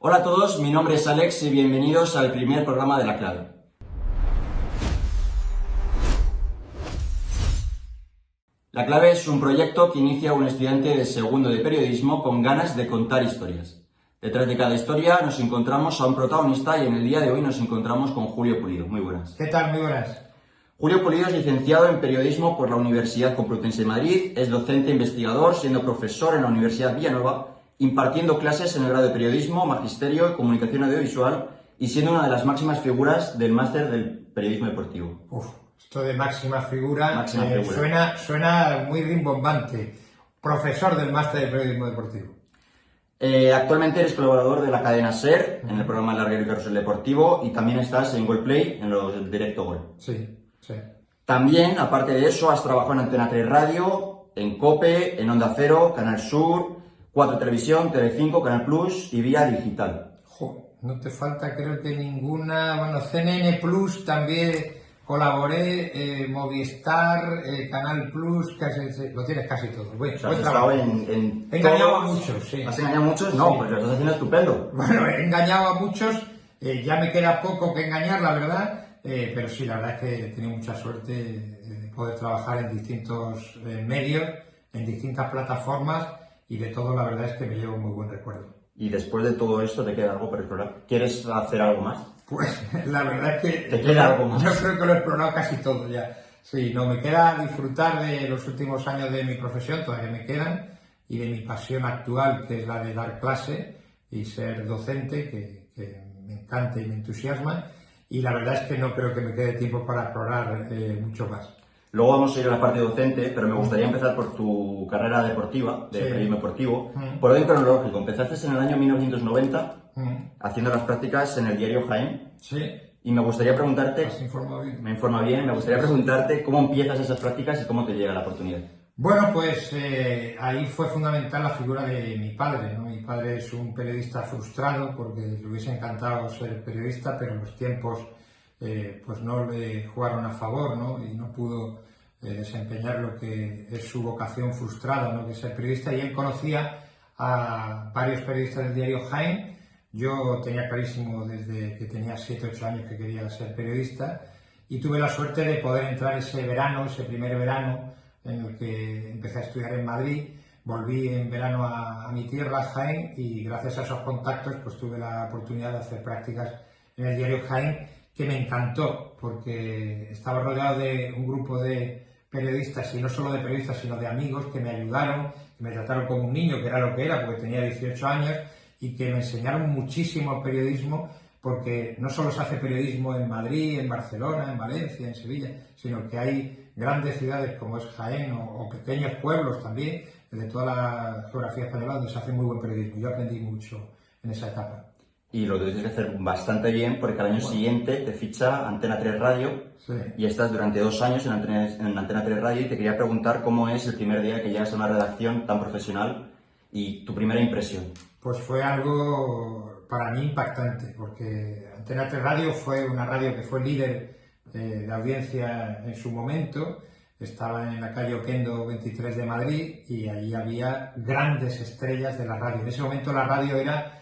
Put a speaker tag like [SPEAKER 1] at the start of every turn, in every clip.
[SPEAKER 1] Hola a todos, mi nombre es Alex y bienvenidos al primer programa de La Clave. La Clave es un proyecto que inicia un estudiante de segundo de periodismo con ganas de contar historias. Detrás de cada historia nos encontramos a un protagonista y en el día de hoy nos encontramos con Julio Pulido. Muy buenas.
[SPEAKER 2] ¿Qué tal? Muy buenas.
[SPEAKER 1] Julio Pulido es licenciado en Periodismo por la Universidad Complutense de Madrid, es docente investigador, siendo profesor en la Universidad Villanueva, impartiendo clases en el grado de Periodismo, Magisterio y Comunicación Audiovisual y siendo una de las máximas figuras del máster del Periodismo Deportivo.
[SPEAKER 2] Esto de máxima figura, suena muy rimbombante. Profesor del máster de Periodismo Deportivo.
[SPEAKER 1] Actualmente eres colaborador de la cadena SER en el programa Larguero y Carrusel Deportivo y también estás en Golplay en los Directo Gol.
[SPEAKER 2] Sí.
[SPEAKER 1] También, aparte de eso, has trabajado en Antena 3 Radio, en COPE, en Onda Cero, Canal Sur, 4 Televisión, TV5, Canal Plus y Vía Digital.
[SPEAKER 2] No te falta creo que ninguna. Bueno, CNN Plus también colaboré, Movistar, Canal Plus, lo tienes casi todo.
[SPEAKER 1] Bueno, has estado en
[SPEAKER 2] he engañado a muchos, sí.
[SPEAKER 1] ¿Has engañado a muchos? No, pues lo estás haciendo estupendo.
[SPEAKER 2] Bueno, he engañado a muchos, ya me queda poco que engañar, la verdad. Pero sí, la verdad es que he tenido mucha suerte de poder trabajar en distintos medios, en distintas plataformas y de todo la verdad es que me llevo muy buen recuerdo.
[SPEAKER 1] Y después de todo esto te queda algo por explorar. ¿Quieres hacer algo más?
[SPEAKER 2] Pues la verdad es que
[SPEAKER 1] ¿Te queda algo más?
[SPEAKER 2] Yo creo que lo he explorado casi todo ya. Sí, no, me queda disfrutar de los últimos años de mi profesión, todavía me quedan, y de mi pasión actual, que es la de dar clase y ser docente, que me encanta y me entusiasma. Y la verdad es que no creo que me quede tiempo para explorar mucho más.
[SPEAKER 1] Luego vamos a ir a la parte docente, pero me gustaría empezar por tu carrera deportiva, de periodismo deportivo. Por orden cronológico, empezaste en el año 1990 haciendo las prácticas en el diario Jaén.
[SPEAKER 2] Sí.
[SPEAKER 1] Y me gustaría preguntarte...
[SPEAKER 2] ¿Has informado bien?
[SPEAKER 1] Me informa bien, me gustaría preguntarte cómo empiezas esas prácticas y cómo te llega la oportunidad.
[SPEAKER 2] Bueno, pues ahí fue fundamental la figura de mi padre, ¿no? Mi padre es un periodista frustrado porque le hubiese encantado ser periodista, pero los tiempos pues no le jugaron a favor, ¿no? Y no pudo desempeñar lo que es su vocación frustrada, ¿no? Que es ser periodista. Y él conocía a varios periodistas del diario Jaén. Yo tenía clarísimo desde que tenía 7 o 8 años que quería ser periodista y tuve la suerte de poder entrar ese primer verano, en el que empecé a estudiar en Madrid. Volví en verano a mi tierra, Jaén, y gracias a esos contactos pues tuve la oportunidad de hacer prácticas en el diario Jaén, que me encantó porque estaba rodeado de un grupo de periodistas, y no solo de periodistas, sino de amigos que me ayudaron, que me trataron como un niño, que era lo que era, porque tenía 18 años, y que me enseñaron muchísimo periodismo, porque no solo se hace periodismo en Madrid, en Barcelona, en Valencia, en Sevilla, sino que hay grandes ciudades como es Jaén o pequeños pueblos también de toda la geografía española donde se hace muy buen periodismo. Yo aprendí mucho en esa etapa.
[SPEAKER 1] Y lo tuviste que hacer bastante bien porque al año siguiente te ficha Antena 3 Radio y estás durante 2 años en Antena 3 Radio, y te quería preguntar cómo es el primer día que llegas a una redacción tan profesional y tu primera impresión.
[SPEAKER 2] Pues fue algo para mí impactante, porque Antena 3 Radio fue una radio que fue líder de audiencia en su momento. Estaba en la calle Oquendo 23 de Madrid y allí había grandes estrellas de la radio. En ese momento la radio era,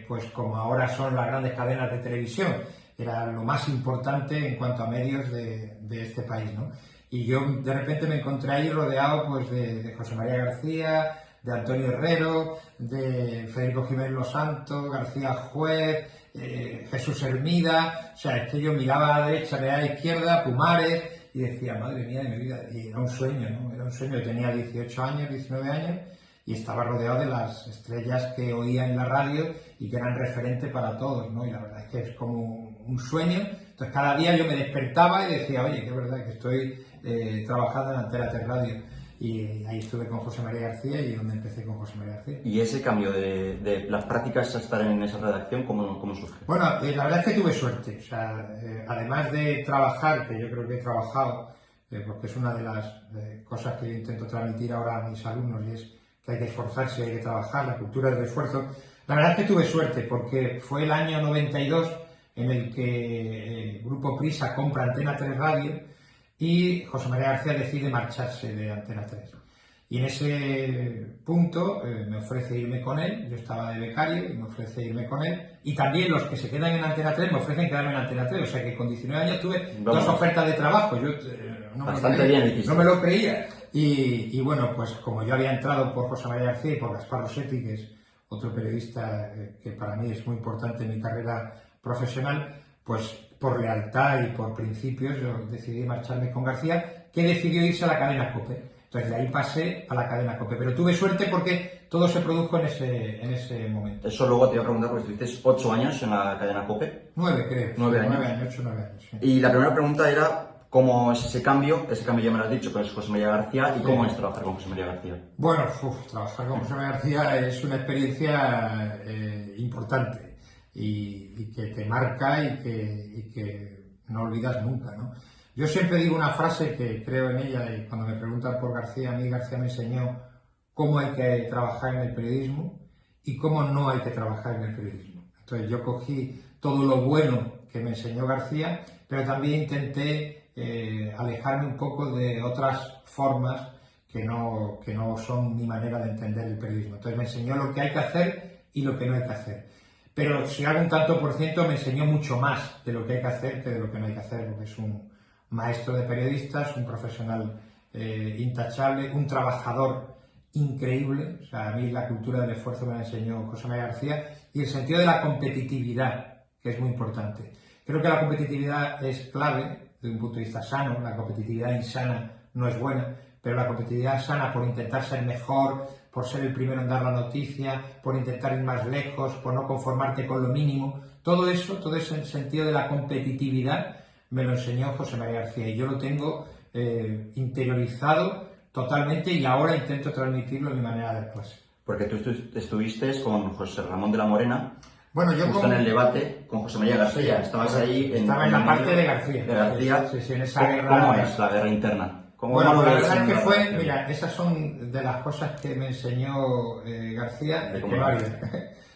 [SPEAKER 2] pues como ahora son las grandes cadenas de televisión, era lo más importante en cuanto a medios de este país, ¿no? Y yo de repente me encontré ahí rodeado pues de José María García, de Antonio Herrero, de Federico Jiménez Los Santos, García Juez, Jesús Hermida. O sea, es que yo miraba a la derecha, miraba a la izquierda, Pumares, y decía, madre mía de mi vida, y era un sueño, ¿no? Era un sueño. Yo tenía 18 años, 19 años, y estaba rodeado de las estrellas que oía en la radio y que eran referente para todos, ¿no? Y la verdad es que es como un sueño. Entonces cada día yo me despertaba y decía, oye, que es verdad que estoy trabajando en Antena 3 Radio. Y ahí estuve con José María García y donde empecé con José María García.
[SPEAKER 1] ¿Y ese cambio de las prácticas a estar en esa redacción, cómo surge?
[SPEAKER 2] Bueno, la verdad es que tuve suerte. O sea, además de trabajar, que yo creo que he trabajado, porque es una de las cosas que yo intento transmitir ahora a mis alumnos, y es que hay que esforzarse, hay que trabajar, la cultura del esfuerzo. La verdad es que tuve suerte, porque fue el año 92 en el que el Grupo Prisa compra Antena 3 Radio y José María García decide marcharse de Antena 3. Y en ese punto me ofrece irme con él, yo estaba de becario y me ofrece irme con él, y también los que se quedan en Antena 3 me ofrecen quedarme en Antena 3, o sea que con 19 años tuve dos ofertas de trabajo, yo
[SPEAKER 1] Bastante bien,
[SPEAKER 2] no me lo creía. Y bueno, pues como yo había entrado por José María García y por Gaspar Rossetti, que es otro periodista que para mí es muy importante en mi carrera profesional, pues por lealtad y por principios yo decidí marcharme con García, que decidió irse a la cadena COPE. Entonces de ahí pasé a la cadena COPE, pero tuve suerte porque todo se produjo en ese momento.
[SPEAKER 1] Eso luego te iba a preguntar, porque estuviste 8 años en la cadena COPE.
[SPEAKER 2] 9 creo.
[SPEAKER 1] 9 años.
[SPEAKER 2] 9 años, 8 9 años. Sí.
[SPEAKER 1] Y la primera pregunta era, ¿cómo es ese cambio ya me lo has dicho, con José María García, y cómo es trabajar con José María García?
[SPEAKER 2] Bueno, trabajar con José María García es una experiencia importante y que te marca y que no olvidas nunca, ¿no? Yo siempre digo una frase que creo en ella y cuando me preguntan por García, a mí García me enseñó cómo hay que trabajar en el periodismo y cómo no hay que trabajar en el periodismo. Entonces yo cogí todo lo bueno que me enseñó García, pero también intenté alejarme un poco de otras formas que no son mi manera de entender el periodismo. Entonces me enseñó lo que hay que hacer y lo que no hay que hacer. Pero si hago un tanto por ciento, me enseñó mucho más de lo que hay que hacer que de lo que no hay que hacer, porque es un maestro de periodistas, un profesional intachable, un trabajador increíble. O sea, a mí la cultura del esfuerzo me la enseñó José María García, y el sentido de la competitividad, que es muy importante. Creo que la competitividad es clave desde un punto de vista sano. La competitividad insana no es buena, pero la competitividad sana, por intentar ser mejor, por ser el primero en dar la noticia, por intentar ir más lejos, por no conformarte con lo mínimo, todo ese sentido de la competitividad me lo enseñó José María García, y yo lo tengo interiorizado totalmente, y ahora intento transmitirlo en mi manera de clase.
[SPEAKER 1] Porque tú estuviste con José Ramón de la Morena,
[SPEAKER 2] bueno, yo
[SPEAKER 1] justo en el debate con José María García. Estabas ahí
[SPEAKER 2] estaba en la parte de García. Sí, en esa guerra.
[SPEAKER 1] ¿Cómo es la guerra interna?
[SPEAKER 2] Bueno, la verdad es que fue, mira, esas son de las cosas que me enseñó García, que no haría.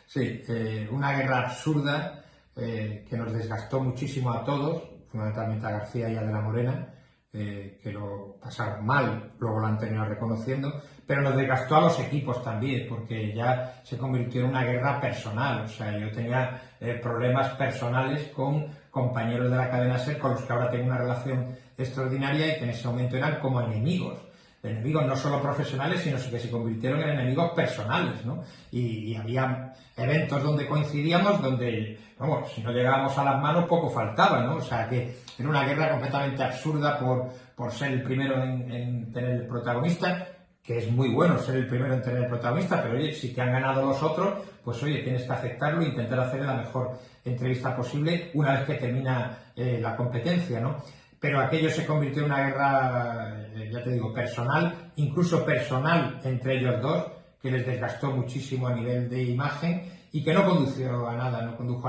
[SPEAKER 2] Sí, una guerra absurda que nos desgastó muchísimo a todos, fundamentalmente a García y a de la Morena, que lo pasaron mal, luego lo han terminado reconociendo, pero nos desgastó a los equipos también, porque ya se convirtió en una guerra personal. O sea, yo tenía problemas personales con compañeros de la cadena SER con los que ahora tengo una relación extraordinaria y que en ese momento eran como enemigos no solo profesionales, sino que se convirtieron en enemigos personales, ¿no? Y había eventos donde coincidíamos, donde, vamos, si no llegábamos a las manos poco faltaba, ¿no? O sea, que era una guerra completamente absurda por ser el primero en tener el protagonista, que es muy bueno ser el primero en tener el protagonista, pero oye, si te han ganado los otros, pues oye, tienes que aceptarlo e intentar hacer la mejor entrevista posible una vez que termina la competencia, ¿no? Pero aquello se convirtió en una guerra, ya te digo, personal, incluso personal entre ellos dos, que les desgastó muchísimo a nivel de imagen y que no condujo a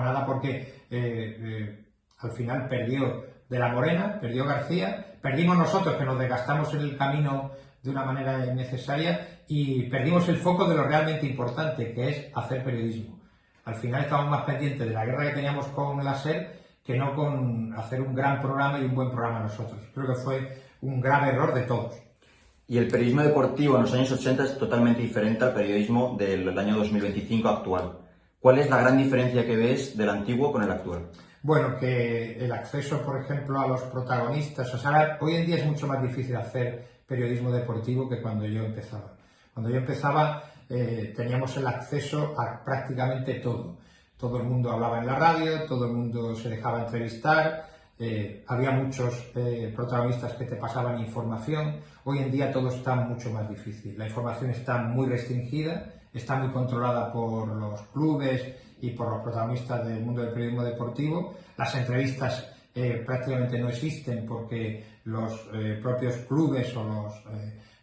[SPEAKER 2] nada porque al final perdió de la Morena, perdió García, perdimos nosotros, que nos desgastamos en el camino de una manera innecesaria, y perdimos el foco de lo realmente importante, que es hacer periodismo. Al final estábamos más pendientes de la guerra que teníamos con la SER que no con hacer un gran programa y un buen programa nosotros. Creo que fue un grave error de todos.
[SPEAKER 1] Y el periodismo deportivo en los años 80 es totalmente diferente al periodismo del año 2025 actual. ¿Cuál es la gran diferencia que ves del antiguo con el actual?
[SPEAKER 2] Bueno, que el acceso, por ejemplo, a los protagonistas, o sea, hoy en día es mucho más difícil hacer periodismo deportivo que cuando yo empezaba. Cuando yo empezaba teníamos el acceso a prácticamente todo. Todo el mundo hablaba en la radio, todo el mundo se dejaba entrevistar, había muchos protagonistas que te pasaban información. Hoy en día todo está mucho más difícil. La información está muy restringida, está muy controlada por los clubes y por los protagonistas del mundo del periodismo deportivo. Las entrevistas prácticamente no existen porque los propios clubes o los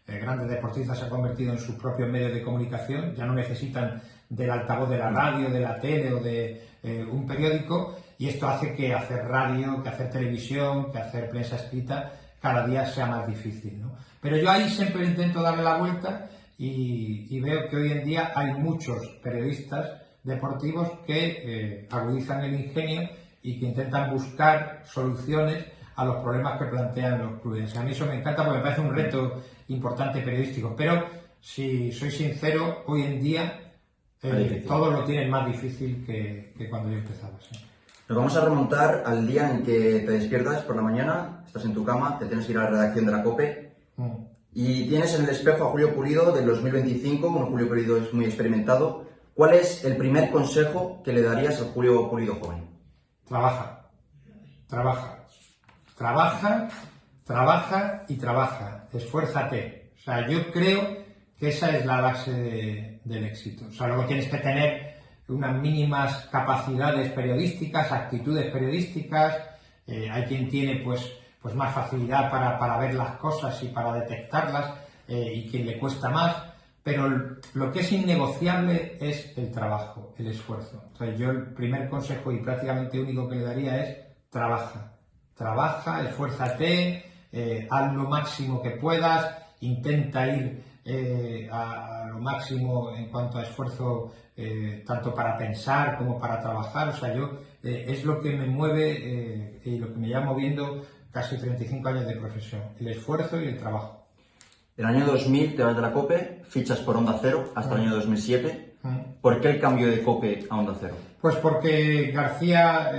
[SPEAKER 2] grandes deportistas se han convertido en sus propios medios de comunicación, ya no necesitan del altavoz de la radio, de la tele o de un periódico, y esto hace que hacer radio, que hacer televisión, que hacer prensa escrita cada día sea más difícil, ¿no? Pero yo ahí siempre intento darle la vuelta y veo que hoy en día hay muchos periodistas deportivos que agudizan el ingenio y que intentan buscar soluciones a los problemas que plantean los clubes. A mí eso me encanta porque me parece un reto importante periodístico, pero si soy sincero, hoy en día todos lo tienen más difícil que cuando yo empezaba. ¿Sí?
[SPEAKER 1] Nos vamos a remontar al día en que te despiertas por la mañana, estás en tu cama, te tienes que ir a la redacción de la COPE y tienes en el espejo a Julio Pulido del 2025, un Julio Pulido es muy experimentado. ¿Cuál es el primer consejo que le darías al Julio Pulido joven?
[SPEAKER 2] Trabaja, trabaja, trabaja, trabaja y trabaja, esfuérzate. O sea, yo creo que esa es la base del éxito. O sea, luego tienes que tener unas mínimas capacidades periodísticas, actitudes periodísticas. Hay quien tiene pues más facilidad para ver las cosas y para detectarlas y quien le cuesta más. Pero lo que es innegociable es el trabajo, el esfuerzo. Entonces yo el primer consejo y prácticamente único que le daría es trabaja. Trabaja, esfuérzate, haz lo máximo que puedas, intenta ir a lo máximo en cuanto a esfuerzo, tanto para pensar como para trabajar. O sea, yo es lo que me mueve y lo que me lleva moviendo casi 35 años de profesión, el esfuerzo y el trabajo.
[SPEAKER 1] En el año 2000 te vas de la COPE, fichas por Onda Cero hasta el año 2007. ¿Por qué el cambio de COPE a Onda Cero?
[SPEAKER 2] Pues porque García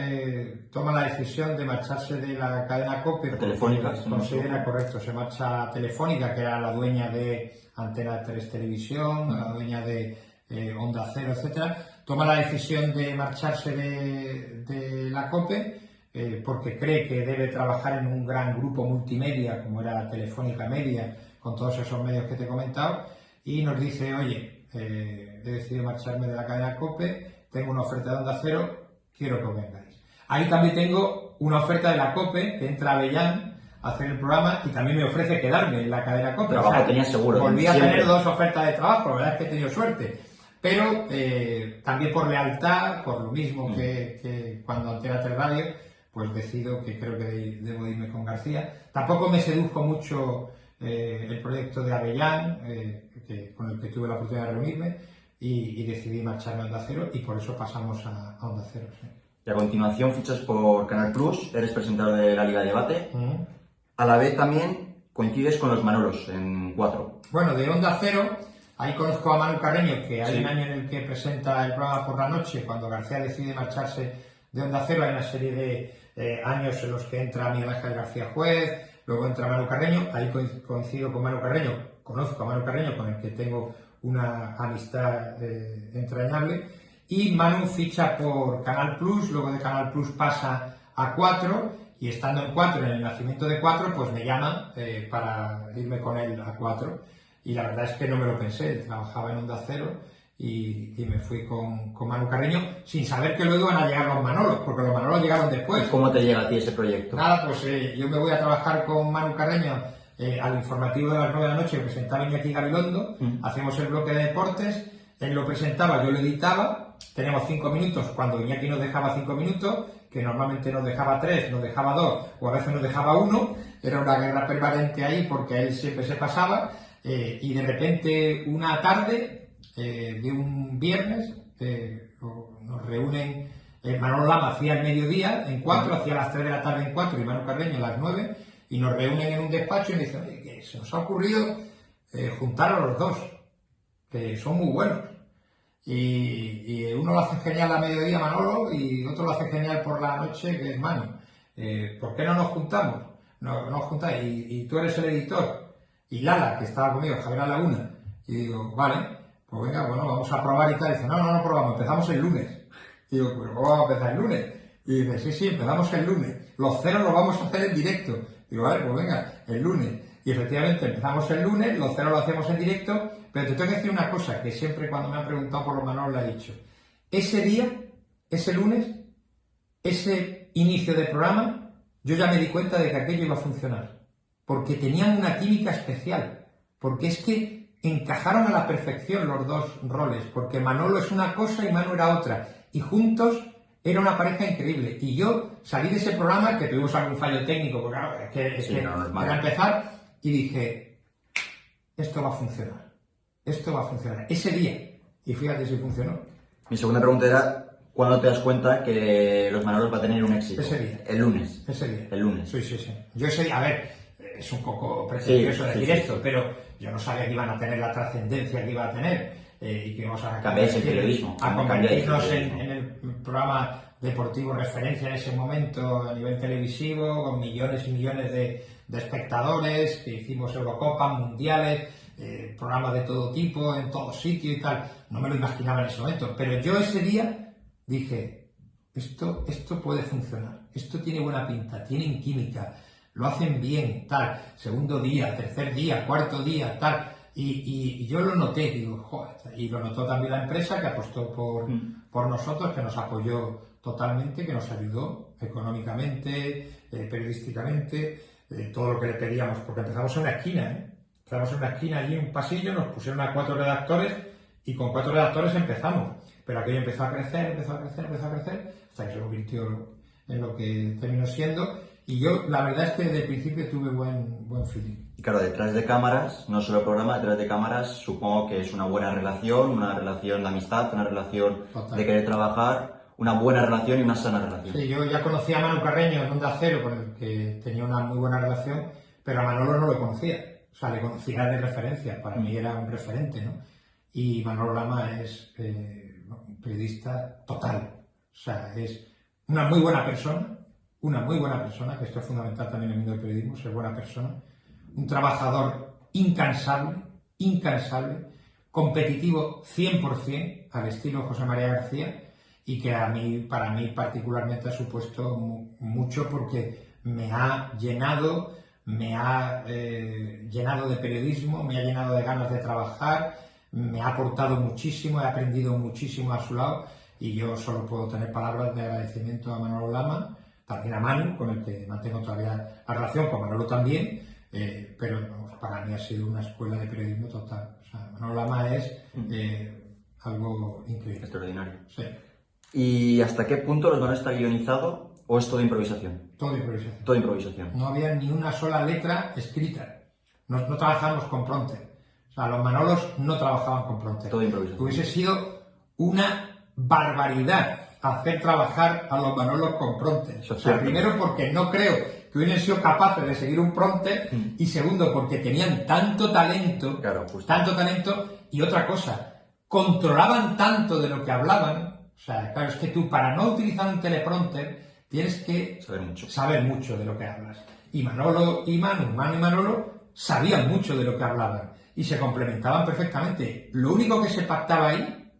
[SPEAKER 2] toma la decisión de marcharse de la cadena COPE.
[SPEAKER 1] Telefónica.
[SPEAKER 2] Considera correcto, se marcha a Telefónica, que era la dueña de Antena 3 Televisión, la dueña de Onda Cero, etcétera. Toma la decisión de marcharse de la COPE porque cree que debe trabajar en un gran grupo multimedia, como era Telefónica Media, con todos esos medios que te he comentado, y nos dice, oye, he decidido marcharme de la cadena COPE, tengo una oferta de Onda Cero, quiero que os vengáis. Ahí también tengo una oferta de la COPE, que entra Avellán a hacer el programa y también me ofrece quedarme en la cadena COPE.
[SPEAKER 1] Trabajo tenía seguro.
[SPEAKER 2] Volví a tener dos ofertas de trabajo, la verdad es que he tenido suerte. Pero también por lealtad, por lo mismo que cuando Antena 3 Radio, pues decido que creo que debo irme con García. Tampoco me sedujo mucho el proyecto de Avellán, con el que tuve la oportunidad de reunirme, y decidí marcharme a Onda Cero y por eso pasamos a Onda Cero. Sí.
[SPEAKER 1] Y a continuación fichas por Canal Plus, eres presentador de la Liga de Debate. A la vez también coincides con los Manolos en 4.
[SPEAKER 2] Bueno, de Onda Cero, ahí conozco a Manu Carreño, que hay un año en el que presenta el programa por la noche, cuando García decide marcharse de Onda Cero. Hay una serie de años en los que entra Miguel Ángel García Juez, luego entra Manu Carreño, ahí coincido con Manu Carreño, conozco a Manu Carreño, con el que tengo una amistad entrañable, y Manu ficha por Canal Plus, luego de Canal Plus pasa a 4, y estando en 4, en el nacimiento de 4, pues me llama para irme con él a 4, y la verdad es que no me lo pensé, trabajaba en Onda Cero, y me fui con Manu Carreño sin saber que luego iban a llegar los Manolos, porque los Manolos llegaron después.
[SPEAKER 1] ¿Y cómo te llega a ti ese proyecto?
[SPEAKER 2] Nada, pues yo me voy a trabajar con Manu Carreño al informativo de las 9 de la noche, presentaba Iñaki Gabilondo, hacemos el bloque de deportes, él lo presentaba, yo lo editaba, tenemos 5 minutos, cuando Iñaki nos dejaba 5 minutos, que normalmente nos dejaba 3, nos dejaba 2, o a veces nos dejaba 1, era una guerra permanente ahí porque él siempre se pasaba, y de repente una tarde de un viernes nos reúnen, Manolo Lama hacía el mediodía en 4, hacía las 3 de la tarde en 4 y Manu Carreño a las 9, y nos reúnen en un despacho y me dicen, oye, que se nos ha ocurrido juntar a los dos, que son muy buenos, y uno lo hace genial a mediodía, Manolo, y otro lo hace genial por la noche, que es Manu. ¿Por qué no nos juntamos? No nos juntáis, y tú eres el editor, y Lala, que estaba conmigo, Javier Laguna, y digo, vale, pues venga, bueno, vamos a probar y tal. Y dice, no probamos, empezamos el lunes. Y digo, pues ¿cómo vamos a empezar el lunes? Y dice, sí, empezamos el lunes. Los ceros los vamos a hacer en directo. Digo, vale, pues venga, el lunes. Y efectivamente empezamos el lunes, los ceros lo hacemos en directo, pero te tengo que decir una cosa, que siempre cuando me han preguntado por los Manolos le he dicho. Ese día, ese lunes, ese inicio de programa, yo ya me di cuenta de que aquello iba a funcionar. Porque tenían una química especial. Porque es que encajaron a la perfección los dos roles, porque Manolo es una cosa y Manu era otra, y juntos era una pareja increíble. Y yo salí de ese programa, que tuvimos algún fallo técnico, porque claro, para empezar, y dije, esto va a funcionar, ese día, y fíjate si funcionó.
[SPEAKER 1] Mi segunda pregunta era, ¿Cuándo te das cuenta que Los Manolos va a tener un éxito?
[SPEAKER 2] Ese día.
[SPEAKER 1] El lunes.
[SPEAKER 2] Ese día.
[SPEAKER 1] El lunes.
[SPEAKER 2] Sí, sí, sí. Yo sé, a ver, es un poco pretencioso decir esto, pero yo no sabía que iban a tener la trascendencia que iba a tener y que íbamos a
[SPEAKER 1] Cambiáis el periodismo.
[SPEAKER 2] a convertirnos
[SPEAKER 1] periodismo.
[SPEAKER 2] en el programa deportivo referencia en ese momento a nivel televisivo, con millones y millones de espectadores, que hicimos Eurocopas, mundiales, programas de todo tipo, en todo sitio y tal. No me lo imaginaba en ese momento, pero yo ese día dije, esto puede funcionar, esto tiene buena pinta, tienen química, lo hacen bien, tal, segundo día, tercer día, cuarto día, tal, y yo lo noté, digo, joder, y lo notó también la empresa que apostó por nosotros, que nos apoyó totalmente, que nos ayudó económicamente, periodísticamente, todo lo que le pedíamos, porque empezamos en una esquina, empezamos en una esquina allí en un pasillo, nos pusieron a 4 redactores y con 4 redactores empezamos. Pero aquello empezó a crecer, hasta que se convirtió en lo que terminó siendo. Y yo, la verdad es que desde el principio tuve buen feeling.
[SPEAKER 1] Y claro, detrás de cámaras, no solo el programa, detrás de cámaras supongo que es una buena relación, una relación de amistad, una relación
[SPEAKER 2] Total.
[SPEAKER 1] de querer trabajar, una buena relación y una sana relación.
[SPEAKER 2] Sí, yo ya conocía a Manu Carreño en Onda Cero, con el que tenía una muy buena relación, pero a Manolo no lo conocía. O sea, le conocía de referencia, para mí era un referente, ¿no? Y Manolo Lama es un periodista total. O sea, es una muy buena persona, que esto es fundamental también en el mundo del periodismo, ser buena persona, un trabajador incansable, competitivo 100% al estilo José María García, y que para mí particularmente ha supuesto mucho porque me ha llenado de periodismo, me ha llenado de ganas de trabajar, me ha aportado muchísimo, he aprendido muchísimo a su lado y yo solo puedo tener palabras de agradecimiento a Manolo Lama, también a Manu, con el que mantengo todavía la relación, con Manolo también, pero para mí ha sido una escuela de periodismo total. O sea, Manolo Lama es algo increíble.
[SPEAKER 1] Extraordinario.
[SPEAKER 2] Sí.
[SPEAKER 1] ¿Y hasta qué punto Los Manolos está guionizado o es todo improvisación?
[SPEAKER 2] Todo improvisación.
[SPEAKER 1] Todo improvisación.
[SPEAKER 2] No había ni una sola letra escrita. No trabajamos con prompter. O sea, los Manolos no trabajaban con prompter.
[SPEAKER 1] Todo improvisación.
[SPEAKER 2] Hubiese sido una barbaridad hacer trabajar a los Manolos con prompter. O sea, primero porque no creo que hubiesen sido capaces de seguir un prompter y segundo porque tenían tanto talento, y otra cosa, controlaban tanto de lo que hablaban. O sea, claro, es que tú para no utilizar un teleprompter tienes que saber mucho de lo que hablas. Y Manolo y Manu y Manolo sabían mucho de lo que hablaban y se complementaban perfectamente. Lo único que se pactaba ahí,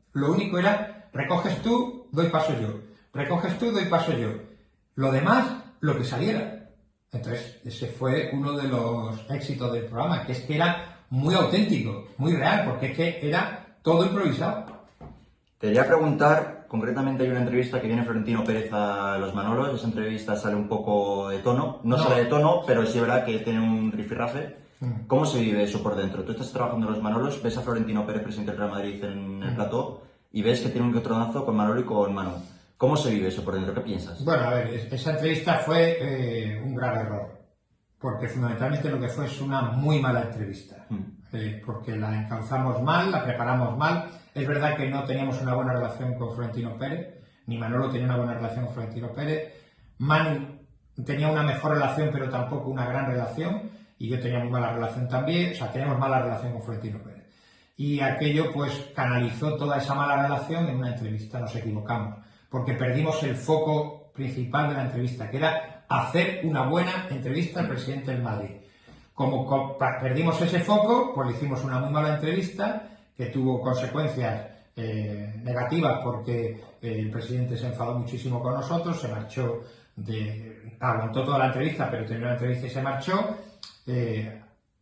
[SPEAKER 2] era recoges tú, doy paso yo. Recoges tú, doy paso yo. Lo demás, lo que saliera. Entonces, ese fue uno de los éxitos del programa, que es que era muy auténtico, muy real, porque es que era todo improvisado.
[SPEAKER 1] Te quería preguntar, concretamente hay una entrevista que viene Florentino Pérez a Los Manolos, esa entrevista sale un poco de tono, no sale de tono, pero sí es verdad que tiene un rifirrafe. ¿Cómo se vive eso por dentro? Tú estás trabajando en Los Manolos, ves a Florentino Pérez, presidente del Real Madrid, en el plató, y ves que tiene un encontronazo con Manolo y con Manu. ¿Cómo se vive eso por dentro? ¿Qué piensas?
[SPEAKER 2] Bueno, a ver, esa entrevista fue un grave error, porque fundamentalmente lo que fue es una muy mala entrevista, porque la encauzamos mal, la preparamos mal. Es verdad que no teníamos una buena relación con Florentino Pérez, ni Manolo tenía una buena relación con Florentino Pérez, Manu tenía una mejor relación pero tampoco una gran relación, y yo tenía muy mala relación también, o sea, teníamos mala relación con Florentino Pérez. Y aquello pues canalizó toda esa mala relación en una entrevista, nos equivocamos, porque perdimos el foco principal de la entrevista, que era hacer una buena entrevista al presidente del Madrid. Como perdimos ese foco, pues le hicimos una muy mala entrevista, que tuvo consecuencias negativas porque el presidente se enfadó muchísimo con nosotros, se marchó, aguantó toda la entrevista, pero terminó la entrevista y se marchó.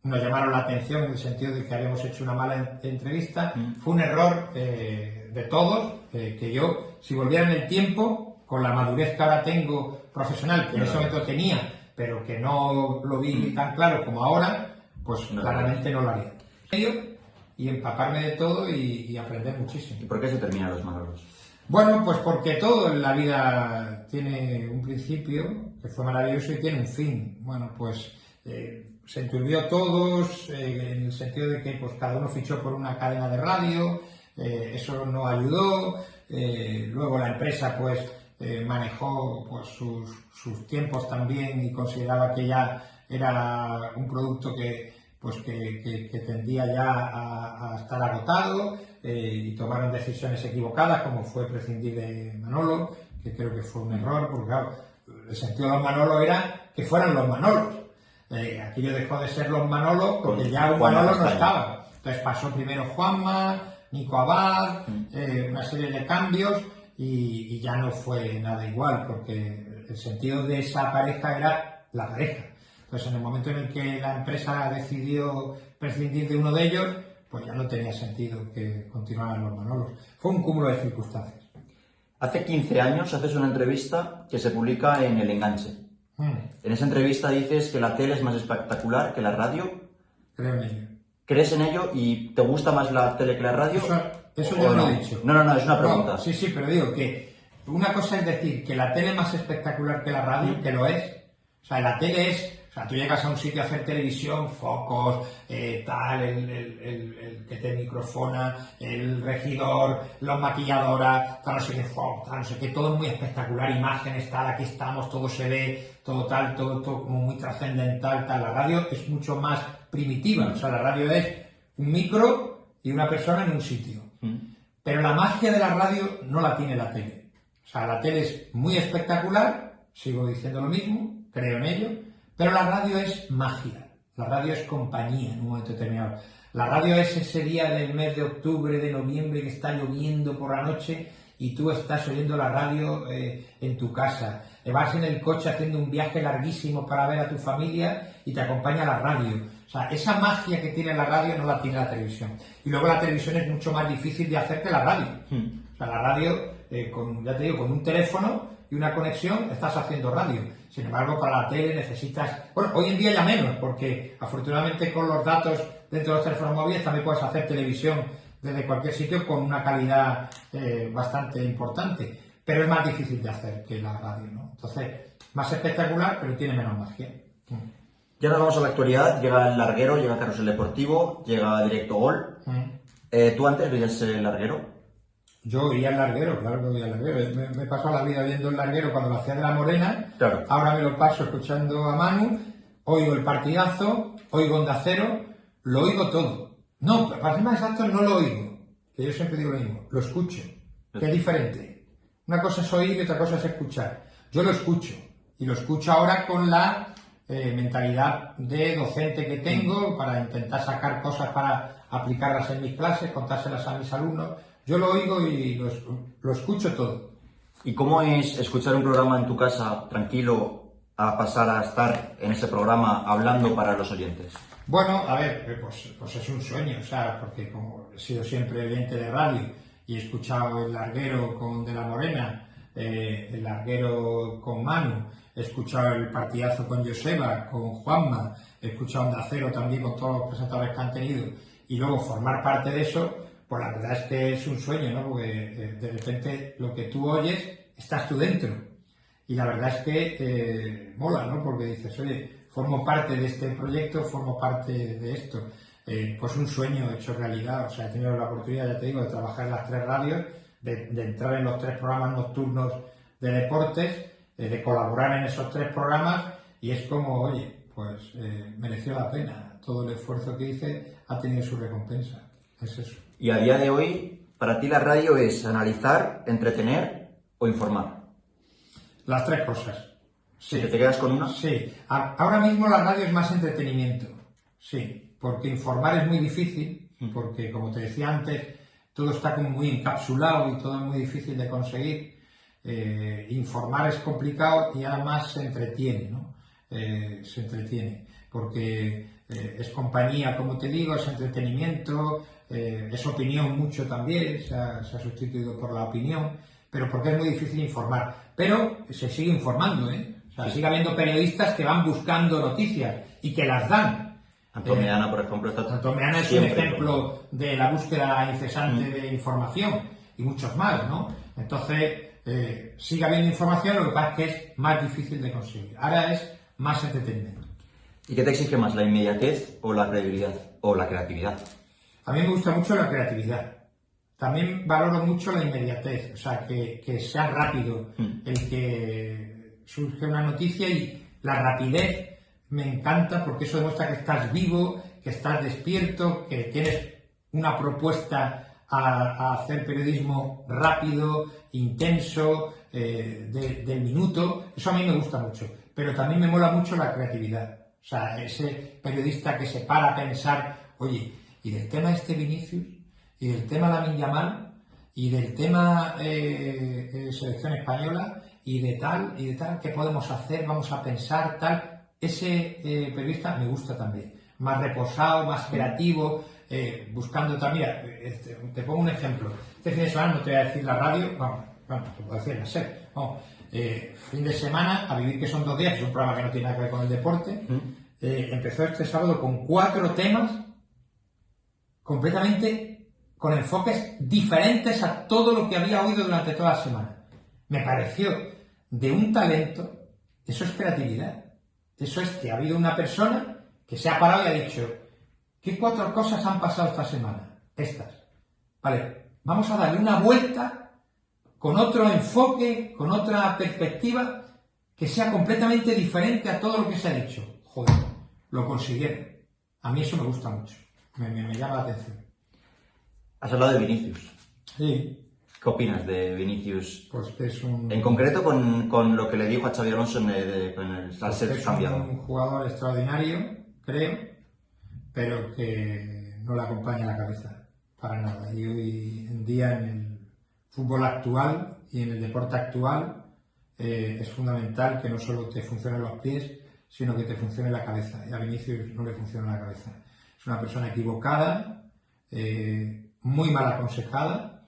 [SPEAKER 2] Nos llamaron la atención en el sentido de que habíamos hecho una mala entrevista. Fue un error de todos, que yo, si volviera en el tiempo, con la madurez que ahora tengo profesional, que en ese momento tenía, pero que no lo vi tan claro como ahora, pues claramente no lo haría. Y empaparme de todo y aprender muchísimo.
[SPEAKER 1] ¿Y por qué se terminan Los Manolos?
[SPEAKER 2] Bueno, pues porque todo en la vida tiene un principio, que fue maravilloso, y tiene un fin. Bueno, pues se enturbió todos, en el sentido de que pues, cada uno fichó por una cadena de radio, eso no ayudó, luego la empresa pues manejó pues sus tiempos también y consideraba que ya era un producto que tendía ya a estar agotado, y tomaron decisiones equivocadas, como fue prescindir de Manolo, que creo que fue un error, porque claro, el sentido de los Manolo era que fueran los Manolos. Aquello dejó de ser los Manolo porque ya un Manolo no estaba. Entonces pasó primero Juanma, Nico Abad, una serie de cambios, y ya no fue nada igual, porque el sentido de esa pareja era la pareja. Entonces, en el momento en el que la empresa decidió prescindir de uno de ellos, pues ya no tenía sentido que continuaran los Manolos. Fue un cúmulo de circunstancias.
[SPEAKER 1] Hace 15 años haces una entrevista que se publica en El Enganche. En esa entrevista dices que la tele es más espectacular que la radio.
[SPEAKER 2] Creo en ello.
[SPEAKER 1] ¿Crees en ello y te gusta más la tele que la radio?
[SPEAKER 2] Eso yo no lo he dicho.
[SPEAKER 1] No, es una pregunta.
[SPEAKER 2] No, sí, pero digo que una cosa es decir que la tele es más espectacular que la radio, que lo es. O sea, la tele es... O sea, tú llegas a un sitio a hacer televisión, focos, tal, el que te microfona, el regidor, los maquilladoras, tal, no sé qué, tal, no sé qué, todo es muy espectacular, imágenes, tal, aquí estamos, todo se ve, todo tal, todo como muy trascendental, tal. La radio es mucho más primitiva, o sea, la radio es un micro y una persona en un sitio. Pero la magia de la radio no la tiene la tele. O sea, la tele es muy espectacular, sigo diciendo lo mismo, creo en ello. Pero la radio es magia, la radio es compañía en un momento determinado. La radio es ese día del mes de octubre, de noviembre, que está lloviendo por la noche y tú estás oyendo la radio en tu casa. Vas en el coche haciendo un viaje larguísimo para ver a tu familia y te acompaña la radio. O sea, esa magia que tiene la radio no la tiene la televisión. Y luego la televisión es mucho más difícil de hacer que la radio. O sea, la radio, ya te digo, con un teléfono y una conexión estás haciendo radio. Sin embargo, para la tele necesitas... Bueno, hoy en día ya menos, porque afortunadamente con los datos dentro de los teléfonos móviles también puedes hacer televisión desde cualquier sitio con una calidad bastante importante. Pero es más difícil de hacer que la radio, ¿no? Entonces, más espectacular, pero tiene menos magia.
[SPEAKER 1] Ya nos vamos a la actualidad. Llega el larguero, llega Carrusel Deportivo, llega Directo Gol. ¿Tú antes veías el larguero?
[SPEAKER 2] Yo oía el larguero, claro que oía el larguero. Me he pasado la vida viendo el larguero cuando lo hacía de la Morena.
[SPEAKER 1] Claro.
[SPEAKER 2] Ahora me lo paso escuchando a Manu. Oigo el partidazo, oigo Onda Cero, lo oigo todo. No, para ser más exacto, no lo oigo. Que yo siempre digo lo mismo, lo escucho. Que es diferente. Una cosa es oír y otra cosa es escuchar. Yo lo escucho. Y lo escucho ahora con la mentalidad de docente que tengo para intentar sacar cosas para aplicarlas en mis clases, contárselas a mis alumnos. Yo lo oigo y lo escucho todo.
[SPEAKER 1] ¿Y cómo es escuchar un programa en tu casa tranquilo a pasar a estar en ese programa hablando para los oyentes?
[SPEAKER 2] Bueno, a ver, pues es un sueño, o sea, porque como he sido siempre oyente de radio y he escuchado el larguero con De la Morena, el larguero con Manu, he escuchado el partidazo con Joseba, con Juanma, he escuchado Onda Cero también con todos los presentadores que han tenido, y luego formar parte de eso, pues la verdad es que es un sueño, ¿no? Porque de repente lo que tú oyes, estás tú dentro. Y la verdad es que mola, ¿no? Porque dices, oye, formo parte de este proyecto, formo parte de esto. Pues un sueño hecho realidad. O sea, he tenido la oportunidad, ya te digo, de trabajar en las 3 radios, de entrar en los 3 programas nocturnos de deportes, de colaborar en esos 3 programas, y es como, oye, pues mereció la pena. Todo el esfuerzo que hice ha tenido su recompensa. Es eso.
[SPEAKER 1] Y a día de hoy, para ti la radio es analizar, entretener o informar.
[SPEAKER 2] Las 3 cosas. Sí.
[SPEAKER 1] ¿Te quedas con una?
[SPEAKER 2] Sí. Ahora mismo la radio es más entretenimiento. Sí. Porque informar es muy difícil, porque como te decía antes, todo está como muy encapsulado y todo es muy difícil de conseguir. Informar es complicado y además se entretiene, ¿no? Se entretiene. Porque es compañía, como te digo, es entretenimiento, es opinión mucho también, se ha sustituido por la opinión, pero porque es muy difícil informar. Pero se sigue informando, ¿eh? O sea, sigue habiendo periodistas que van buscando noticias y que las dan.
[SPEAKER 1] Antón Meana, por ejemplo, está
[SPEAKER 2] Antón Meana es un ejemplo de la búsqueda incesante de información y muchos más, ¿no? Entonces, sigue habiendo información, lo que pasa es que es más difícil de conseguir. Ahora es más entretenimiento.
[SPEAKER 1] ¿Y qué te exige más, la inmediatez o la credibilidad o la creatividad?
[SPEAKER 2] A mí me gusta mucho la creatividad. También valoro mucho la inmediatez, o sea, que sea rápido el que surge una noticia, y la rapidez me encanta porque eso demuestra que estás vivo, que estás despierto, que tienes una propuesta a hacer periodismo rápido, intenso, del minuto. Eso a mí me gusta mucho, pero también me mola mucho la creatividad. O sea, ese periodista que se para a pensar, oye, y del tema Vinicius, y del tema Lamine Yamal, y del tema selección española, y de tal, ¿qué podemos hacer? Vamos a pensar, tal. Ese periodista me gusta también, más reposado, más creativo, buscando también. Mira, te pongo un ejemplo. Este fin de semana, no te voy a decir la radio, bueno, te puedo decir la SER. Fin de semana, A Vivir, que son 2 días, es un programa que no tiene nada que ver con el deporte. Empezó este sábado con 4 temas completamente con enfoques diferentes a todo lo que había oído durante toda la semana. Me pareció de un talento. Eso es creatividad. Eso es que ha habido una persona que se ha parado y ha dicho, ¿qué 4 cosas han pasado esta semana? Estas. Vale, vamos a darle una vuelta con otro enfoque, con otra perspectiva, que sea completamente diferente a todo lo que se ha dicho. Joder, lo consiguieron. A mí eso me gusta mucho. Me llama la atención.
[SPEAKER 1] Has hablado de Vinicius.
[SPEAKER 2] Sí.
[SPEAKER 1] ¿Qué opinas de Vinicius?
[SPEAKER 2] Pues que es un...
[SPEAKER 1] En concreto con lo que le dijo a Xabi Alonso en el set cambiado.
[SPEAKER 2] Es un jugador extraordinario, creo, pero que no le acompaña la cabeza para nada. Y hoy en día en el fútbol actual y en el deporte actual es fundamental que no solo te funcionen los pies, sino que te funcione la cabeza. Y a Vinicius no le funciona la cabeza. Es una persona equivocada, muy mal aconsejada,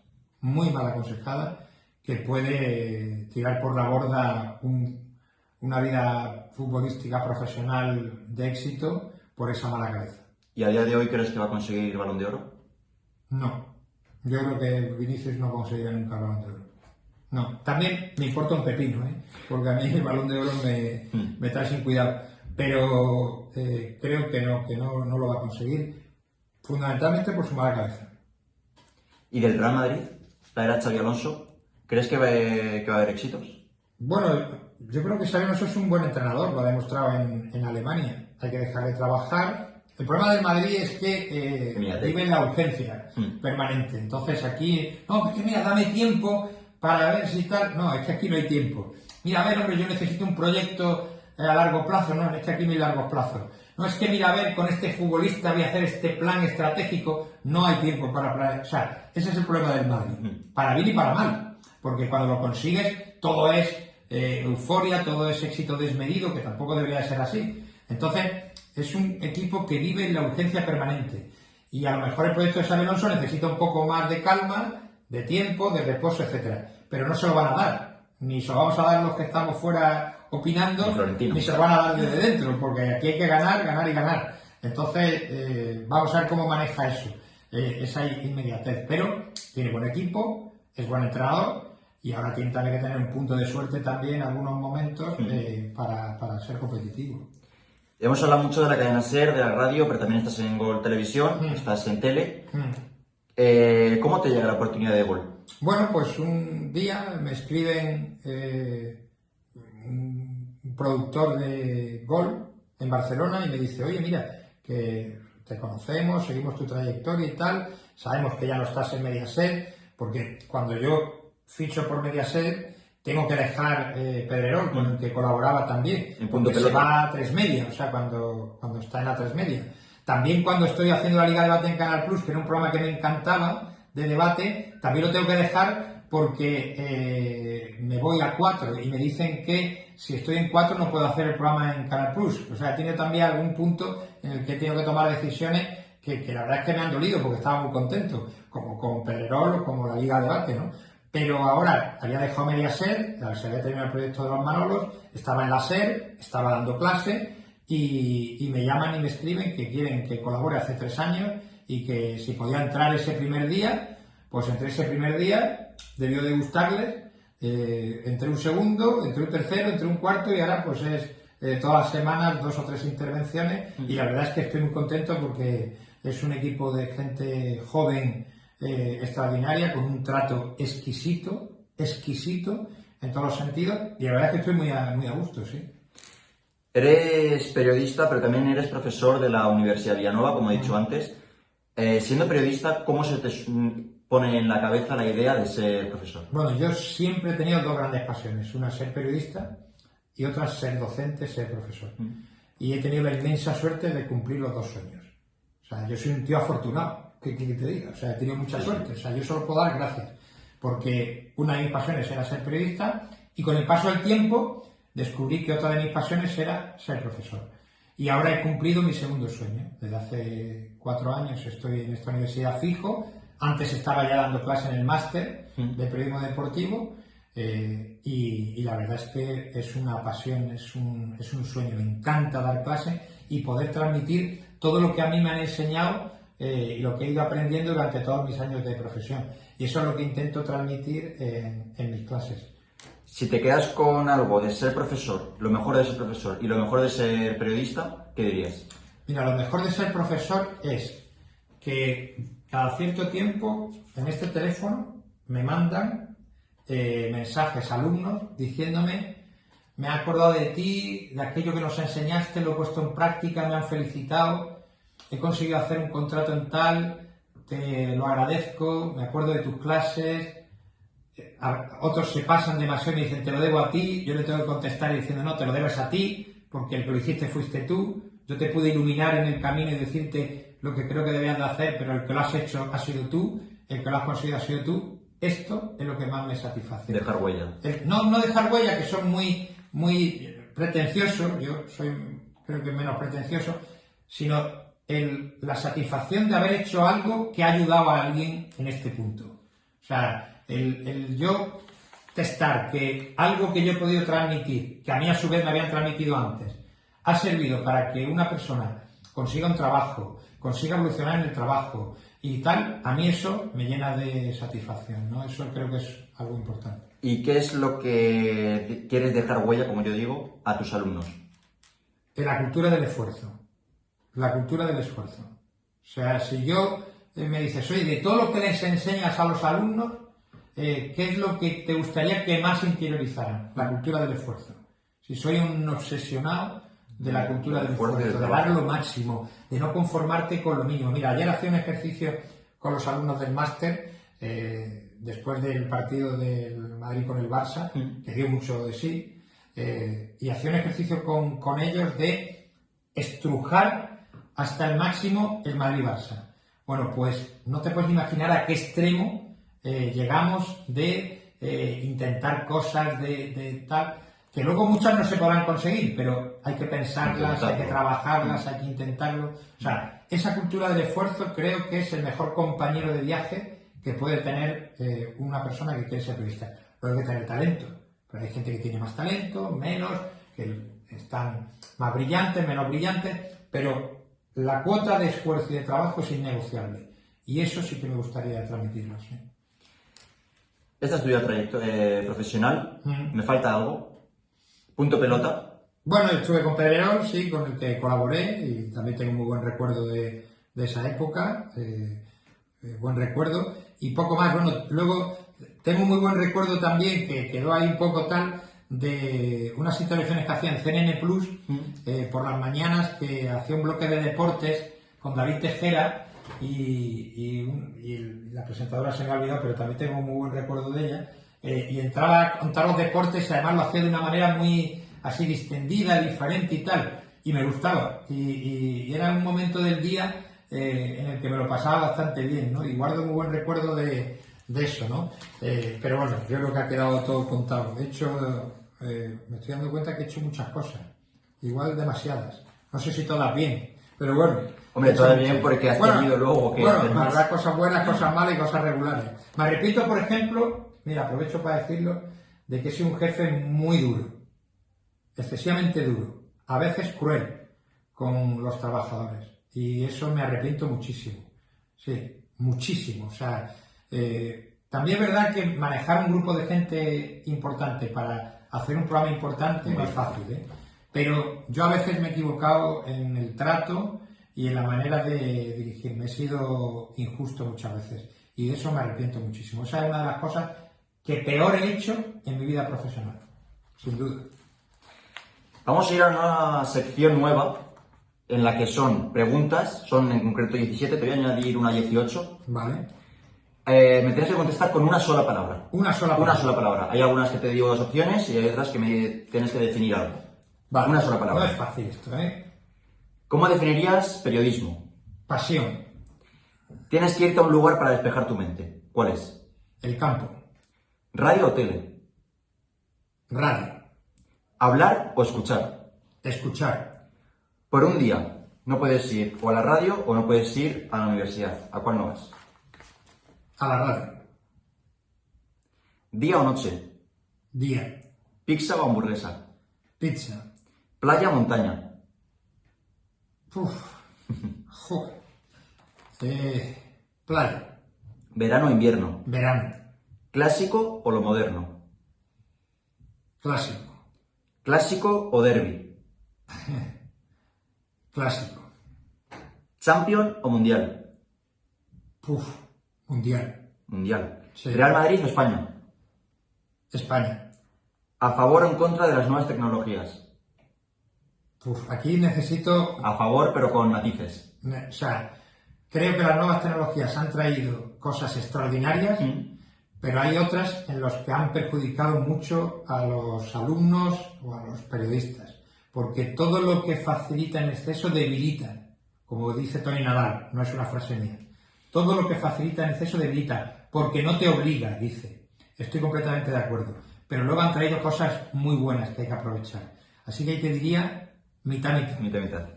[SPEAKER 2] que puede tirar por la borda una vida futbolística profesional de éxito por esa mala cabeza.
[SPEAKER 1] ¿Y a día de hoy crees que va a conseguir el Balón de Oro?
[SPEAKER 2] No, yo creo que Vinicius no conseguirá nunca el Balón de Oro. No, también me importa un pepino, porque a mí el Balón de Oro me trae sin cuidado, pero creo que no lo va a conseguir, fundamentalmente por su mala cabeza.
[SPEAKER 1] ¿Y del Real Madrid? La era Xabi Alonso, ¿crees que va a haber éxitos?
[SPEAKER 2] Bueno, yo creo que Xabi Alonso es un buen entrenador, lo ha demostrado en Alemania. Hay que dejarle trabajar. El problema del Madrid es que vive en la urgencia permanente. Entonces aquí, no, es que mira, dame tiempo para ver si tal. No, es que aquí no hay tiempo. Mira, a ver, hombre, yo necesito un proyecto a largo plazo. No, es que aquí no hay largo plazo. No, es que mira, a ver, con este futbolista voy a hacer este plan estratégico. No hay tiempo para planear. O sea, ese es el problema del Madrid. Para bien y para mal. Porque cuando lo consigues, todo es euforia, todo es éxito desmedido, que tampoco debería ser así. Entonces, es un equipo que vive en la urgencia permanente. Y a lo mejor el proyecto de Xabi Alonso necesita un poco más de calma, de tiempo, de reposo, etcétera. Pero no se lo van a dar. Ni se lo vamos a dar los que estamos fuera opinando, ni se lo van a dar desde dentro, porque aquí hay que ganar, ganar y ganar. Entonces, vamos a ver cómo maneja eso, esa inmediatez. Pero tiene buen equipo, es buen entrenador, y ahora tiene también que tener un punto de suerte también en algunos momentos para ser competitivo.
[SPEAKER 1] Hemos hablado mucho de la cadena SER, de la radio, pero también estás en Gol Televisión, estás en tele. ¿Cómo te llega la oportunidad de Gol?
[SPEAKER 2] Bueno, pues un día me escriben un productor de Gol en Barcelona y me dice, oye, mira, que te conocemos, seguimos tu trayectoria y tal, sabemos que ya no estás en Mediaset, porque cuando yo ficho por Mediaset tengo que dejar Pedrerol, con el que colaboraba también, porque se va a 3 Media, o sea, cuando está en la 3 Media. También cuando estoy haciendo la Liga de Debate en Canal Plus, que era un programa que me encantaba, de debate, también lo tengo que dejar porque me voy a 4 y me dicen que si estoy en 4 no puedo hacer el programa en Canal Plus. O sea, tiene también algún punto en el que tengo que tomar decisiones que la verdad es que me han dolido porque estaba muy contento, como con Pedrerol o como la Liga de Debate, ¿no? Pero ahora había dejado Mediaset, se había terminado el proyecto de los Manolos, estaba en la SER, estaba dando clase y me llaman y me escriben que quieren que colabore hace 3 años y que si podía entrar ese primer día, pues entré ese primer día, debió de gustarles, entré un segundo, entré un tercero, entré un cuarto y ahora pues es todas las semanas 2 o 3 intervenciones y la verdad es que estoy muy contento porque es un equipo de gente joven, extraordinaria, con un trato exquisito, exquisito en todos los sentidos, y la verdad es que estoy muy a gusto, sí.
[SPEAKER 1] Eres periodista, pero también eres profesor de la Universidad Villanova, como he dicho antes. Siendo periodista, ¿cómo se te pone en la cabeza la idea de ser profesor?
[SPEAKER 2] Bueno, yo siempre he tenido dos grandes pasiones, una ser periodista y otra ser docente, ser profesor. Y he tenido la inmensa suerte de cumplir los dos sueños. O sea, yo soy un tío afortunado, ¿qué te diga? O sea, he tenido mucha suerte, o sea, yo solo puedo dar gracias, porque una de mis pasiones era ser periodista y con el paso del tiempo descubrí que otra de mis pasiones era ser profesor. Y ahora he cumplido mi segundo sueño. Desde hace 4 años estoy en esta universidad fijo. Antes estaba ya dando clase en el máster de periodismo deportivo y la verdad es que es una pasión, es un sueño. Me encanta dar clase y poder transmitir todo lo que a mí me han enseñado y lo que he ido aprendiendo durante todos mis años de profesión. Y eso es lo que intento transmitir en mis clases.
[SPEAKER 1] Si te quedas con algo de ser profesor, lo mejor de ser profesor y lo mejor de ser periodista, ¿qué dirías?
[SPEAKER 2] Mira, lo mejor de ser profesor es que cada cierto tiempo en este teléfono me mandan mensajes alumnos diciéndome: me he acordado de ti, de aquello que nos enseñaste, lo he puesto en práctica, me han felicitado, he conseguido hacer un contrato en tal, te lo agradezco, me acuerdo de tus clases. Otros se pasan demasiado y dicen: te lo debo a ti. Yo le tengo que contestar diciendo: no, te lo debes a ti, porque el que lo hiciste fuiste tú. Yo te pude iluminar en el camino y decirte lo que creo que debías de hacer, pero el que lo has hecho ha sido tú, el que lo has conseguido ha sido tú. Esto es lo que más me satisface.
[SPEAKER 1] Dejar huella.
[SPEAKER 2] No dejar huella, que son muy pretenciosos, yo soy creo que menos pretencioso, sino la satisfacción de haber hecho algo que ha ayudado a alguien en este punto. O sea, el yo testar que algo que yo he podido transmitir, que a mí a su vez me habían transmitido antes, ha servido para que una persona consiga un trabajo, consiga evolucionar en el trabajo y tal, a mí eso me llena de satisfacción, ¿no? Eso creo que es algo importante.
[SPEAKER 1] ¿Y qué es lo que quieres dejar huella, como yo digo, a tus alumnos?
[SPEAKER 2] La cultura del esfuerzo. La cultura del esfuerzo. O sea, si yo me dices: oye, de todo lo que les enseñas a los alumnos, ¿qué es lo que te gustaría que más interiorizaran? La cultura del esfuerzo. Si soy un obsesionado de la cultura del esfuerzo, de dar lo máximo, de no conformarte con lo mínimo. Mira, ayer hacía un ejercicio con los alumnos del máster, después del partido del Madrid con el Barça, que dio mucho de sí, y hacía un ejercicio con ellos de estrujar hasta el máximo el Madrid-Barça. Bueno, pues no te puedes imaginar a qué extremo llegamos de intentar cosas de tal, que luego muchas no se podrán conseguir, pero hay que pensarlas, hay que trabajarlas, hay que intentarlo. O sea, esa cultura del esfuerzo creo que es el mejor compañero de viaje que puede tener una persona que quiere ser periodista. Luego hay que tener talento, pero hay gente que tiene más talento, menos, que están más brillantes, menos brillantes, pero la cuota de esfuerzo y de trabajo es innegociable. Y eso sí que me gustaría transmitirlo, ¿sí?
[SPEAKER 1] Esta es tu trayectoria profesional. ¿Me falta algo? ¿Punto pelota?
[SPEAKER 2] Bueno, estuve con Pedrerol, sí, con el que colaboré y también tengo muy buen recuerdo de esa época, buen recuerdo. Y poco más, bueno, luego tengo muy buen recuerdo también, que quedó ahí un poco tal, de unas intervenciones que hacía en CNN Plus por las mañanas, que hacía un bloque de deportes con David Tejera y la presentadora se me ha olvidado, pero también tengo un muy buen recuerdo de ella, y entraba a contar los deportes y además lo hacía de una manera muy así distendida, diferente y tal, y me gustaba, y era un momento del día en el que me lo pasaba bastante bien, ¿no? Y guardo muy buen recuerdo de eso, ¿no? Pero bueno, yo creo que ha quedado todo contado. De hecho, me estoy dando cuenta que he hecho muchas cosas, igual demasiadas, no sé si todas bien, pero bueno.
[SPEAKER 1] Hombre, todas bien porque has tenido luego que...
[SPEAKER 2] Bueno, habrá cosas buenas, cosas malas y cosas regulares. Me arrepiento, por ejemplo, mira, aprovecho para decirlo, de que he sido un jefe muy duro, excesivamente duro, a veces cruel con los trabajadores, y eso me arrepiento muchísimo, sí, muchísimo. O sea, también es verdad que manejar un grupo de gente importante para hacer un programa importante no es fácil, pero yo a veces me he equivocado en el trato y en la manera de dirigirme. He sido injusto muchas veces y de eso me arrepiento muchísimo. Esa es una de las cosas que peor he hecho en mi vida profesional, sin duda.
[SPEAKER 1] Vamos a ir a una sección nueva en la que son preguntas, son en concreto 17, te voy a añadir una 18.
[SPEAKER 2] Vale.
[SPEAKER 1] Me tienes que contestar con una sola palabra.
[SPEAKER 2] Una sola palabra.
[SPEAKER 1] Una sola palabra. Hay algunas que te digo dos opciones y hay otras que me tienes que definir algo.
[SPEAKER 2] Vale.
[SPEAKER 1] Una sola palabra.
[SPEAKER 2] No es fácil esto, ¿eh?
[SPEAKER 1] ¿Cómo definirías periodismo?
[SPEAKER 2] Pasión.
[SPEAKER 1] Tienes que irte a un lugar para despejar tu mente. ¿Cuál es?
[SPEAKER 2] El campo.
[SPEAKER 1] ¿Radio o tele?
[SPEAKER 2] Radio.
[SPEAKER 1] ¿Hablar o escuchar?
[SPEAKER 2] Escuchar.
[SPEAKER 1] Por un día no puedes ir o a la radio o no puedes ir a la universidad. ¿A cuál no vas?
[SPEAKER 2] A la radio.
[SPEAKER 1] ¿Día o noche?
[SPEAKER 2] Día.
[SPEAKER 1] ¿Pizza o hamburguesa?
[SPEAKER 2] Pizza.
[SPEAKER 1] ¿Playa o montaña?
[SPEAKER 2] Uf. Joder. Playa.
[SPEAKER 1] ¿Verano o invierno?
[SPEAKER 2] Verano.
[SPEAKER 1] ¿Clásico o lo moderno?
[SPEAKER 2] Clásico.
[SPEAKER 1] ¿Clásico o derbi?
[SPEAKER 2] Clásico.
[SPEAKER 1] ¿Champion o mundial?
[SPEAKER 2] Uf. Mundial.
[SPEAKER 1] Mundial.
[SPEAKER 2] Sí.
[SPEAKER 1] ¿Real Madrid o España?
[SPEAKER 2] España.
[SPEAKER 1] ¿A favor o en contra de las nuevas tecnologías?
[SPEAKER 2] Uf. Aquí necesito...
[SPEAKER 1] A favor, pero con matices.
[SPEAKER 2] O sea, creo que las nuevas tecnologías han traído cosas extraordinarias, pero hay otras en las que han perjudicado mucho a los alumnos o a los periodistas, porque todo lo que facilita en exceso debilita, como dice Tony Nadal, no es una frase mía. Todo lo que facilita en exceso debilita, porque no te obliga, dice. Estoy completamente de acuerdo, pero luego han traído cosas muy buenas que hay que aprovechar. Así que te diría mitad.
[SPEAKER 1] Mitad.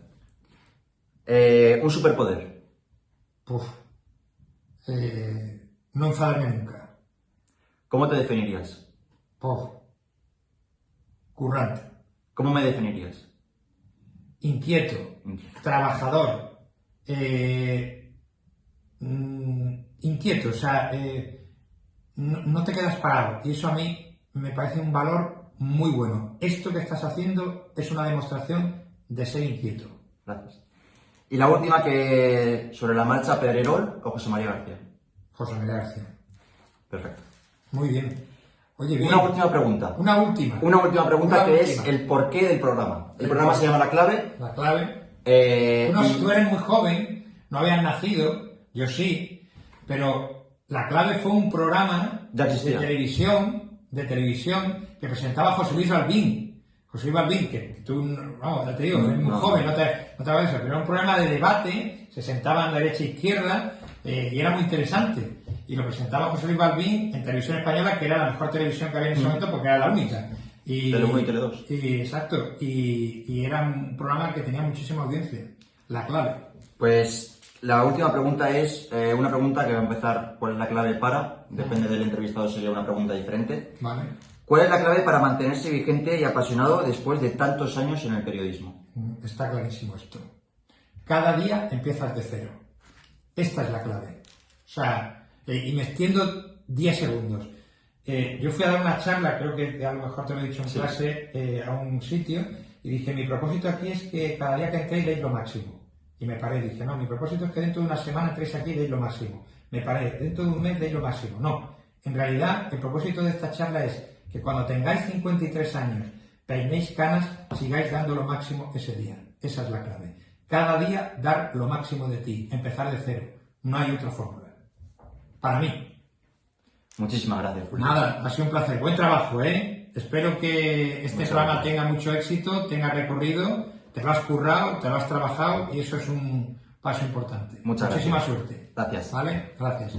[SPEAKER 1] Un superpoder.
[SPEAKER 2] Uf. No enfadarme nunca.
[SPEAKER 1] ¿Cómo te definirías?
[SPEAKER 2] Uf. Currante.
[SPEAKER 1] ¿Cómo me definirías?
[SPEAKER 2] Inquieto. Trabajador. Inquieto. O sea, no te quedas parado. Y eso a mí me parece un valor muy bueno. Esto que estás haciendo es una demostración de ser inquieto.
[SPEAKER 1] Gracias. Y la última, que sobre la marcha, ¿Pedrerol o José María García?
[SPEAKER 2] José María García.
[SPEAKER 1] Perfecto.
[SPEAKER 2] Muy bien. Oye, bien.
[SPEAKER 1] Una última pregunta.
[SPEAKER 2] Una última
[SPEAKER 1] Una
[SPEAKER 2] que
[SPEAKER 1] es el porqué del programa. El programa se llama La Clave.
[SPEAKER 2] La Clave. Tú eres muy joven, no habías nacido, yo sí, pero La Clave fue un programa
[SPEAKER 1] Ya existía.
[SPEAKER 2] de televisión que presentaba José Luis Balbín. José Luis Balbín, que tú, vamos, ya te digo, eres muy joven, no te va a eso, pero era un programa de debate, se sentaban derecha e izquierda, y era muy interesante. Y lo presentaba José Luis Balbín en Televisión Española, que era la mejor televisión que había en ese momento porque era la única.
[SPEAKER 1] Tele1 y Tele2.
[SPEAKER 2] Exacto, y era un programa que tenía muchísima audiencia. La Clave.
[SPEAKER 1] Pues la última pregunta es una pregunta que va a empezar: ¿cuál es la clave para? Depende del entrevistado, sería una pregunta diferente.
[SPEAKER 2] Vale.
[SPEAKER 1] ¿Cuál es la clave para mantenerse vigente y apasionado después de tantos años en el periodismo?
[SPEAKER 2] Está clarísimo esto. Cada día empiezas de cero. Esta es la clave. O sea, y me extiendo 10 segundos. Yo fui a dar una charla, creo que a lo mejor te lo he dicho en clase, a un sitio, y dije, mi propósito aquí es que cada día que entréis deis lo máximo. Y me paré y dije, no, mi propósito es que dentro de una semana entréis aquí y deis lo máximo. Me paré, dentro de un mes deis lo máximo. No, en realidad el propósito de esta charla es que cuando tengáis 53 años, peinéis canas, sigáis dando lo máximo ese día. Esa es la clave. Cada día dar lo máximo de ti, empezar de cero. No hay otra fórmula. Para mí.
[SPEAKER 1] Muchísimas gracias, Julio.
[SPEAKER 2] Nada, ha sido un placer. Buen trabajo, ¿eh? Espero que este programa tenga mucho éxito, tenga recorrido, te lo has currado, te lo has trabajado y eso es un paso importante.
[SPEAKER 1] Muchísima
[SPEAKER 2] Muchísima suerte.
[SPEAKER 1] Gracias.
[SPEAKER 2] ¿Vale? Gracias.